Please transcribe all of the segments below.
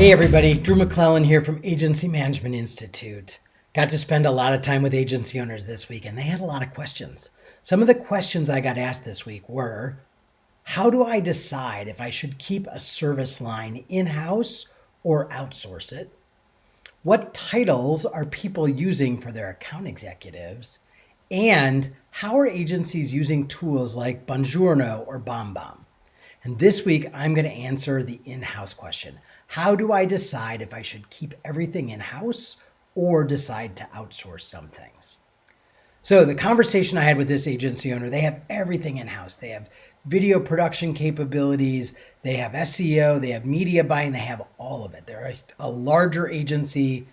Hey everybody, Drew McLellan here from Agency Management Institute. Got to spend a lot of time with agency owners this week and they had a lot of questions. Some of the questions I got asked this week were, how do I decide if I should keep a service line in-house or outsource it? What titles are people using for their account executives? And how are agencies using tools like Buongiorno or BombBomb? And this week, I'm going to answer the in-house question. How do I decide if I should keep everything in-house or decide to outsource some things? So the conversation I had with this agency owner, they have everything in-house. They have video production capabilities, they have SEO, they have media buying, they have all of it. They're a larger agency,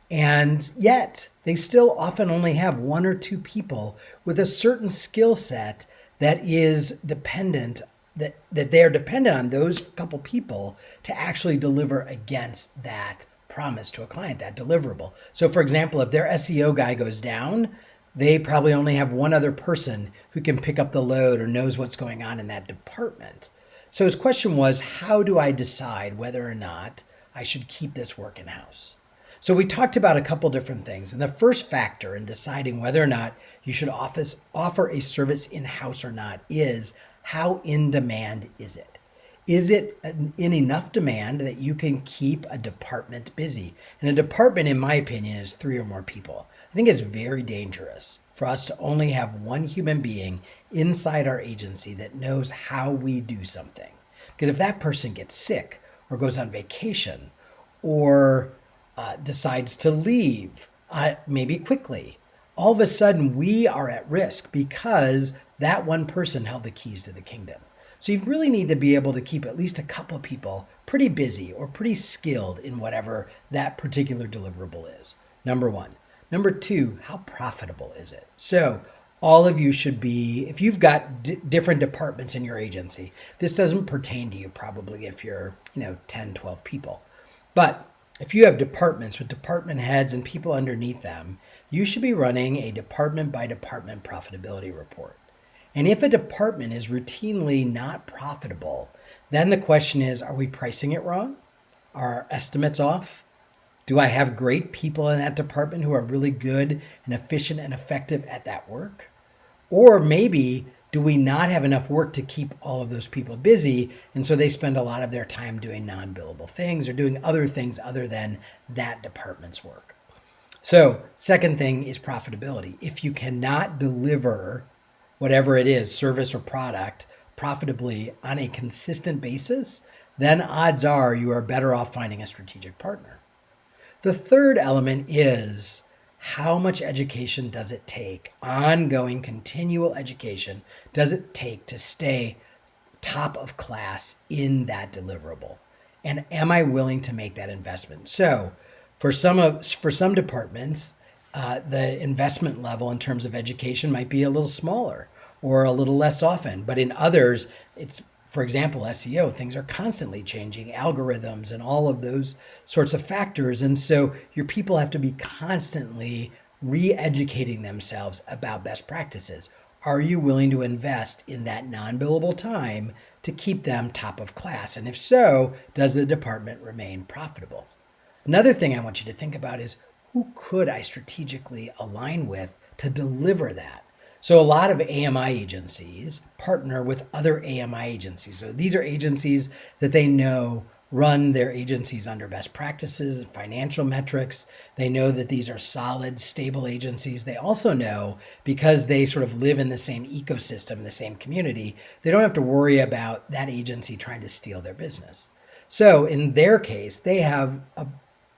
and yet they still often only have one or two people with a certain skill set that is dependent that they are dependent on those couple people to actually deliver against that promise to a client, that deliverable. So for example, if their SEO guy goes down, they probably only have one other person who can pick up the load or knows what's going on in that department. So his question was, how do I decide whether or not I should keep this work in-house? So we talked about a couple different things. And the first factor in deciding whether or not you should offer a service in-house or not is, how in demand is it? Is it in enough demand that you can keep a department busy? And a department, in my opinion, is 3 or more people. I think it's very dangerous for us to only have one human being inside our agency that knows how we do something. Because if that person gets sick or goes on vacation or decides to leave, maybe quickly, all of a sudden we are at risk because that one person held the keys to the kingdom. So you really need to be able to keep at least a couple people pretty busy or pretty skilled in whatever that particular deliverable is. Number one. Number two, how profitable is it? So all of you should be, if you've got different departments in your agency, this doesn't pertain to you probably if you're, 10, 12 people. But if you have departments with department heads and people underneath them, you should be running a department by department profitability report. And if a department is routinely not profitable, then the question is, are we pricing it wrong? Are our estimates off? Do I have great people in that department who are really good and efficient and effective at that work? Or maybe do we not have enough work to keep all of those people busy, and so they spend a lot of their time doing non-billable things or doing other things other than that department's work? So second thing is profitability. If you cannot deliver whatever it is, service or product, profitably on a consistent basis, then odds are you are better off finding a strategic partner. The third element is, how much education does it take, ongoing continual education, does it take to stay top of class in that deliverable? And am I willing to make that investment? So for some departments, the investment level in terms of education might be a little smaller or a little less often. But in others, it's, for example, SEO, things are constantly changing, algorithms and all of those sorts of factors. And so your people have to be constantly re-educating themselves about best practices. Are you willing to invest in that non-billable time to keep them top of class? And if so, does the department remain profitable? Another thing I want you to think about is, who could I strategically align with to deliver that? So a lot of AMI agencies partner with other AMI agencies. So these are agencies that they know run their agencies under best practices and financial metrics. They know that these are solid, stable agencies. They also know, because they sort of live in the same ecosystem, the same community, they don't have to worry about that agency trying to steal their business. So in their case, they have a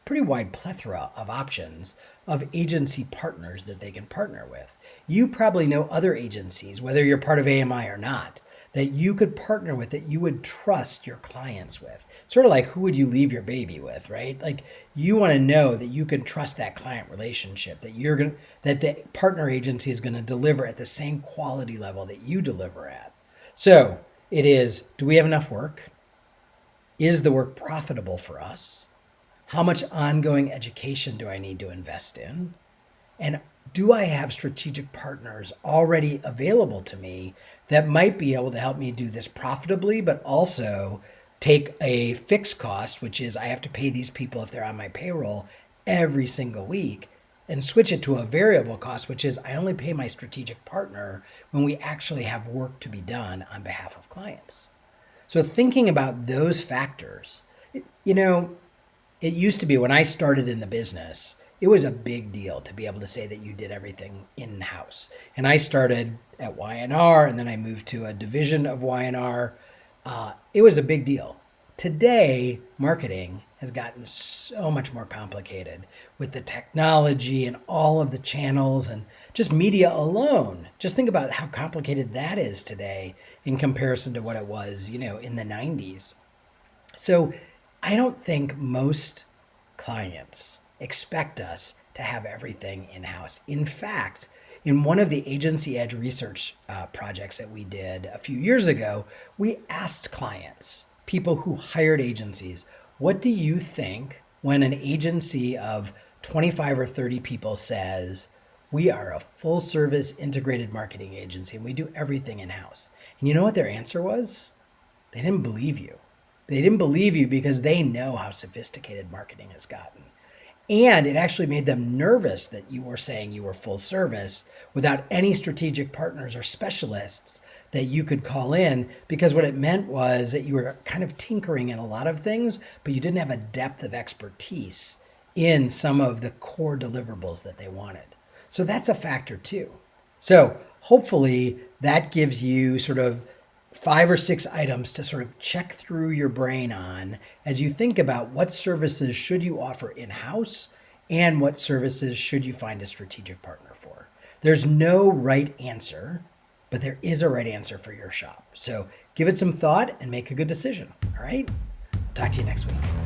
pretty wide plethora of options of agency partners that they can partner with. You probably know other agencies, whether you're part of AMI or not, that you could partner with, that you would trust your clients with. Sort of like, who would you leave your baby with, right? Like, you want to know that you can trust that client relationship, that the partner agency is going to deliver at the same quality level that you deliver at. So it is, do we have enough work? Is the work profitable for us? How much ongoing education do I need to invest in? And do I have strategic partners already available to me that might be able to help me do this profitably, but also take a fixed cost, which is I have to pay these people if they're on my payroll every single week, and switch it to a variable cost, which is I only pay my strategic partner when we actually have work to be done on behalf of clients. So thinking about those factors, it used to be when I started in the business, it was a big deal to be able to say that you did everything in-house. And I started at Y&R, and then I moved to a division of Y&R. It was a big deal. Today, marketing has gotten so much more complicated with the technology and all of the channels and just media alone. Just think about how complicated that is today in comparison to what it was, in the 90s. So I don't think most clients expect us to have everything in-house. In fact, in one of the Agency Edge research projects that we did a few years ago, we asked clients, people who hired agencies, what do you think when an agency of 25 or 30 people says, we are a full service integrated marketing agency and we do everything in-house? And you know what their answer was? They didn't believe you. They didn't believe you because they know how sophisticated marketing has gotten. And it actually made them nervous that you were saying you were full service without any strategic partners or specialists that you could call in, because what it meant was that you were kind of tinkering in a lot of things, but you didn't have a depth of expertise in some of the core deliverables that they wanted. So that's a factor too. So hopefully that gives you sort of 5 or 6 items to sort of check through your brain on as you think about what services should you offer in-house and what services should you find a strategic partner for. There's no right answer, but there is a right answer for your shop. So give it some thought and make a good decision. All right? I'll talk to you next week.